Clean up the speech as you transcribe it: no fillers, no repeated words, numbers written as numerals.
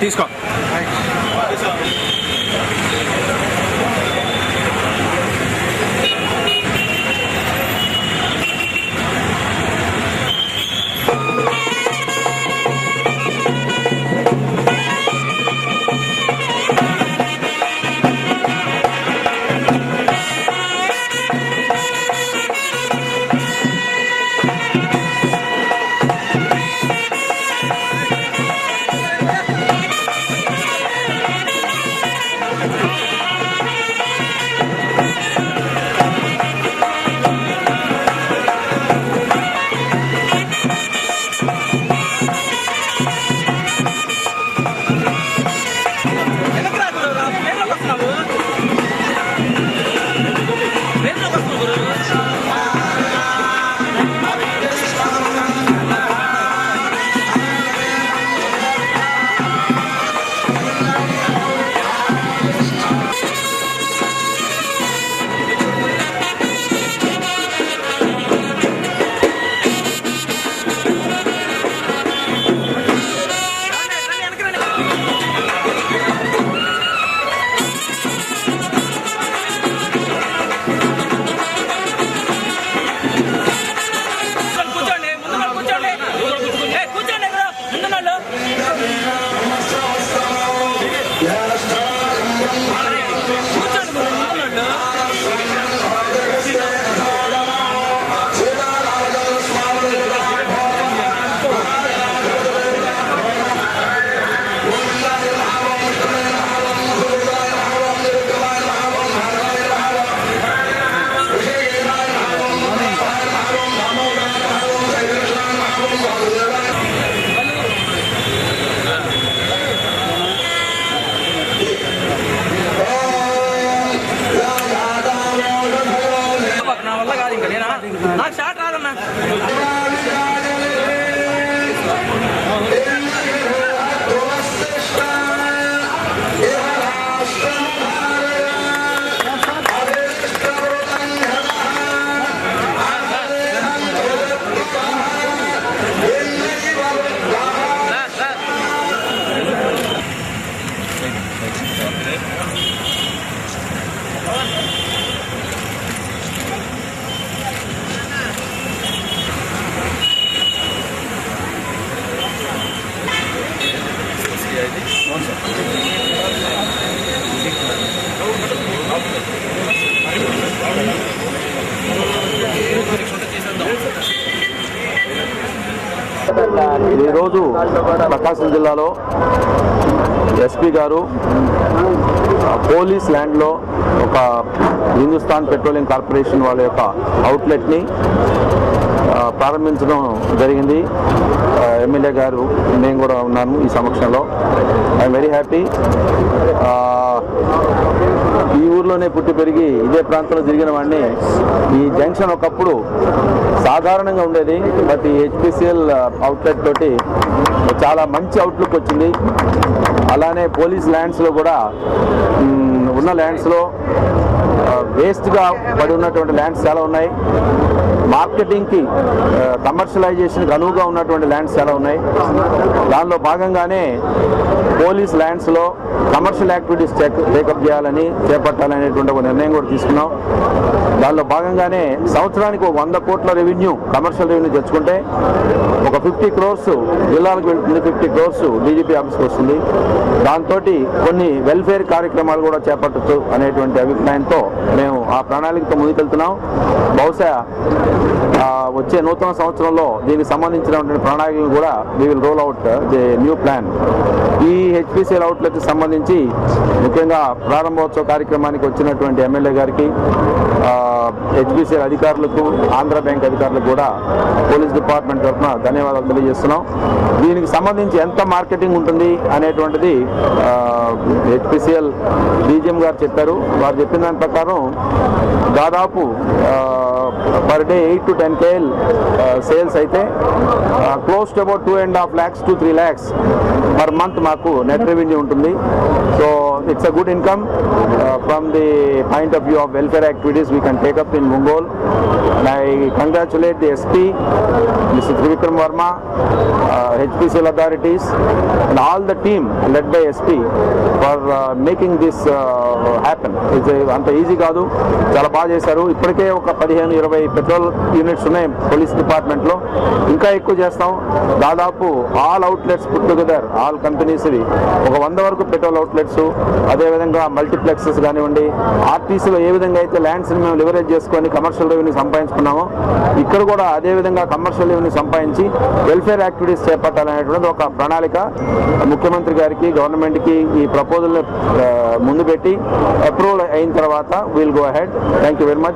తీసుకో. నాకు షాట్ రాదన్నా. ఈరోజు ప్రకాశం జిల్లాలో ఎస్పీ గారు పోలీస్ ల్యాండ్లో ఒక హిందుస్థాన్ పెట్రోలియం కార్పొరేషన్ వాళ్ళ యొక్క అవుట్లెట్ని ప్రారంభించడం జరిగింది. ఎమ్మెల్యే గారు నేను కూడా ఉన్నాను ఈ సమక్షంలో. I'm very happy. ఈ ఊర్లోనే పుట్టి పెరిగి ఇదే ప్రాంతంలో జరిగిన వాడిని. ఈ జంక్షన్ ఒకప్పుడు సాధారణంగా ఉండేది, బట్ ఈ హెచ్పిసిఎల్ అవుట్లెట్ తోటి చాలా మంచి అవుట్లుక్ వచ్చింది. అలానే పోలీస్ ల్యాండ్స్లో కూడా ఉన్న ల్యాండ్స్లో వేస్ట్గా పడి ఉన్నటువంటి ల్యాండ్స్ చాలా ఉన్నాయి. మార్కెటింగ్కి కమర్షియలైజేషన్కి అనువుగా ఉన్నటువంటి ల్యాండ్స్ చాలా ఉన్నాయి. దానిలో భాగంగానే పోలీస్ ల్యాండ్స్లో కమర్షియల్ యాక్టివిటీస్ టేకప్ చేపట్టాలనేటువంటి ఒక నిర్ణయం కూడా తీసుకున్నాం. దానిలో భాగంగానే సంవత్సరానికి 100 కోట్ల రెవెన్యూ, కమర్షియల్ రెవెన్యూ తెచ్చుకుంటే ఒక 50 crores జిల్లాలకు వెళ్తుంది, 50 crores డీజీపీ ఆఫీస్కి వస్తుంది. దాంతో కొన్ని వెల్ఫేర్ కార్యక్రమాలు కూడా చేపట్టచ్చు అనేటువంటి అభిప్రాయంతో మేము ఆ ప్రణాళికతో ముందుకెళ్తున్నాం. బహుశా వచ్చే నూతన సంవత్సరంలో దీనికి సంబంధించినటువంటి ప్రణాళికలు కూడా we will roll out the new plan. ఈ హెచ్పిసిఎల్ అవుట్లెట్కి సంబంధించి ముఖ్యంగా ప్రారంభోత్సవ కార్యక్రమానికి వచ్చినటువంటి ఎమ్మెల్యే గారికి, హెచ్పిసిఎల్ అధికారులకు, ఆంధ్ర బ్యాంక్ అధికారులకు కూడా పోలీస్ డిపార్ట్మెంట్ తరఫున ధన్యవాదాలు తెలియజేస్తున్నాం. దీనికి సంబంధించి ఎంత మార్కెటింగ్ ఉంటుంది అనేటువంటిది హెచ్పిసిఎల్ డీజీఎం గారు చెప్పారు. వారు చెప్పిన దాని ప్రకారం దాదాపు per day 8 to 10 KL sales అయితే close to about 2.5 lakhs to 3 lakhs per month మాకు నెట్ రెవెన్యూ ఉంటుంది. So it's a good income from the point of view of welfare activities we can take up in Ongole. And I congratulate the SP, Mr. Trivikram Verma, HPCL authorities and all the team led by SP for making this happen. It's అంత easy కాదు, చాలా బాగా చేశారు. ఇప్పటికే ఒక 15-20 petrol units ఉన్నాయి police డిపార్ట్మెంట్లో, ఇంకా ఎక్కువ చేస్తాం. దాదాపు all outlets put together, all కంపెనీస్వి ఒక 100 వరకు పెట్రోల్ అవుట్లెట్స్, అదేవిధంగా మల్టీప్లెక్సెస్ కానివ్వండి, ఆర్టీసీలో ఏ విధంగా అయితే ల్యాండ్స్ని మేము లివరేజ్ చేసుకొని కమర్షియల్ రెవెన్యూ సంపాదించుకున్నామో, ఇక్కడ కూడా అదేవిధంగా కమర్షియల్ రెవెన్యూ సంపాదించి వెల్ఫేర్ యాక్టివిటీస్ చేపట్టాలనేటువంటి ఒక ప్రణాళిక ముఖ్యమంత్రి గారికి, గవర్నమెంట్కి ఈ ప్రపోజల్ ముందు పెట్టి అప్రూవల్ అయిన తర్వాత will go ahead. Thank you very much.